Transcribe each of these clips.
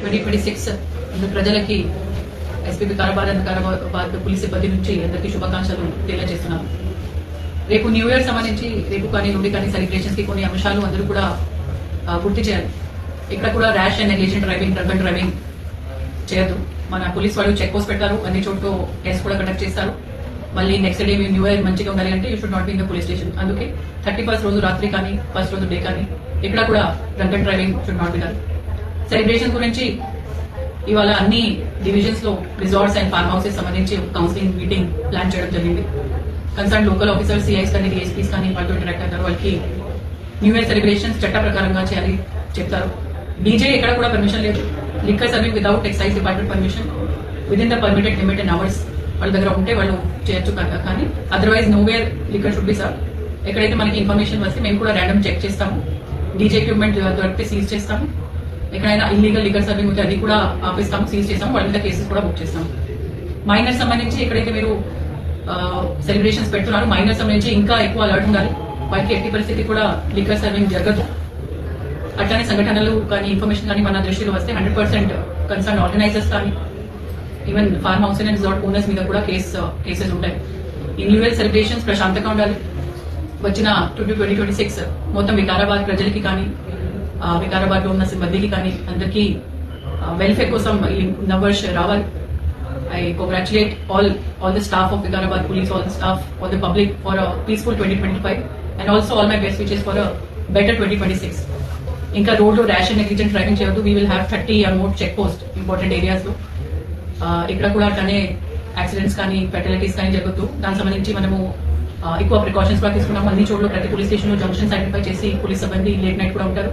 2026 ప్రజలకి SPP Vikarabad police సిబ్బంది నుంచి అందరికీ శుభాకాంక్షలు తెలియజేస్తున్నాను. రేపు న్యూ ఇయర్ సంబంధించి రేపు కానీ నుండి కానీ సెలబ్రేషన్స్ కి కొన్ని అంశాలు అందరూ కూడా గుర్తు చేయాలి. ఇక్కడ కూడా rash and negligent driving, drunk and driving చేయొద్దు. మన పోలీస్ వాళ్ళు చెక్ పోస్ట్ పెడతారు, అన్ని చోట్ల టెస్ట్ కూడా కండక్ట్ చేస్తారు. మళ్ళీ నెక్స్ట్ డే న్యూ ఇయర్ మంచిగా ఉండాలి అంటే you should not be in the police station. అందుకే 31st రోజు రాత్రి కానీ 1st రోజు డే కానీ ఇక్కడ కూడా drunk and driving should not be done. Celebration గురించి ఇవాళ అన్ని డివిజన్స్ లో రిసార్ట్స్ అండ్ ఫార్మ్ హౌసెస్ సంబంధించి కౌన్సిలింగ్ మీటింగ్ ప్లాన్ చేయడం జరిగింది. కన్సర్న్ లోకల్ ఆఫీసర్స్, సిఐస్ కానీ డిఎస్పీస్ కానీ వాళ్ళతో ఇంటరాక్ట్ అవుతారు. వాళ్ళకి న్యూ ఇయర్ సెలబ్రేషన్స్ చట్ట ప్రకారంగా చేయాలి చెప్తారు. డీజే ఎక్కడ కూడా పర్మిషన్ లేదు. Liquor serving without excise department permission within the permitted limit and hours వాళ్ళ దగ్గర ఉంటే వాళ్ళు చేయొచ్చు. కానీ otherwise nowhere liquor should be serve. ఎక్కడైతే మనకి ఇన్ఫర్మేషన్ వస్తే మేము కూడా ర్యాండమ్ చెక్ చేస్తాము. డీజే ఎక్విప్మెంట్ దొరికితే సీజ్ చేస్తాము. ఎక్కడైనా ఇల్లీగల్ లిక్కర్ సర్వింగ్ ఉంటే అది కూడా ఆపేస్తాము, సీజ్ చేస్తాము. వాళ్ళ మీద కేసెస్ కూడా బుక్ చేస్తాము. మైనర్స్ సంబంధించి ఎక్కడైతే మీరు సెలబ్రేషన్స్ పెడుతున్నారు, మైనర్స్ సంబంధించి ఇంకా ఎక్కువ అలర్ట్ ఉండాలి. వాళ్ళకి ఎట్టి పరిస్థితి కూడా లిక్కర్ సర్వింగ్ జరగదు. అట్లానే సంఘటనలు కానీ ఇన్ఫర్మేషన్ కానీ మన దృష్టిలో వస్తే 100% కన్సర్న్ ఆర్గనైజర్స్ కానీ even farm house and resort owners మీద కూడా కేసెస్ ఉంటాయి. ఈ న్యూ ఇయర్ సెలబ్రేషన్స్ ప్రశాంతంగా ఉండాలి. వచ్చిన 2026 మొత్తం వికారాబాద్ ప్రజలకి కానీ వికారాబాద్ లో ఉన్న సిబ్బందికి కానీ అందరికీ వెల్ఫేర్ కోసం ఈ నవర్ష్ రావాలి. I congratulate all the staff of Vikarabad Police, all the staff, all the public for a peaceful 2025 and also all my best wishes for a better 2026. ఇంకా రోడ్లో ర్యాష్ అండ్ నెగ్లిజెంట్ డ్రైవింగ్ చేయొద్దు. We will have 30 or more check post important areas లో. ఇక్కడ కూడా అట్లానే accidents కానీ ఫెటలిటీస్ కానీ జరగద్దు. దానికి సంబంధించి మనము ఎక్కువ ప్రికాషన్స్ కూడా తీసుకున్నాము. అన్ని చోట్ల ప్రతి పోలీస్ స్టేషన్ లో జంక్షన్స్ ఐడెంటిఫై చేసి పోలీస్ సిబ్బంది లేట్ నైట్ కూడా ఉంటారు.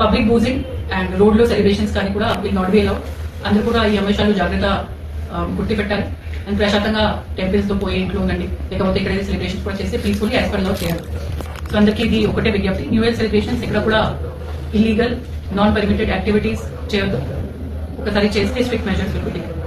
పబ్లిక్ బూజింగ్ అండ్ రోడ్ లో సెలబ్రేషన్స్ కానీ కూడా విల్ నాట్ బి అలౌ. అందరూ కూడా ఈ అంశాలు జాగ్రత్త గుర్తు పెట్టాలి. అండ్ ప్రశాంతంగా టెంపుల్స్ తో పోయి ఇంట్లో ఉండండి. లేకపోతే ఇక్కడ సెలబ్రేషన్స్ కూడా చేస్తే పీస్ఫుల్లీ యాజ్ పర్ లా చేయాలి. సో అందరికీ ఇది ఒకటే విజ్ఞప్తి. న్యూ ఇయర్ సెలబ్రేషన్స్ ఇక్కడ కూడా ఇల్లీగల్, నాన్ పర్మిటెడ్ యాక్టివిటీస్ చేయొద్దు. ఒకసారి చేస్తే strict measures will be taken.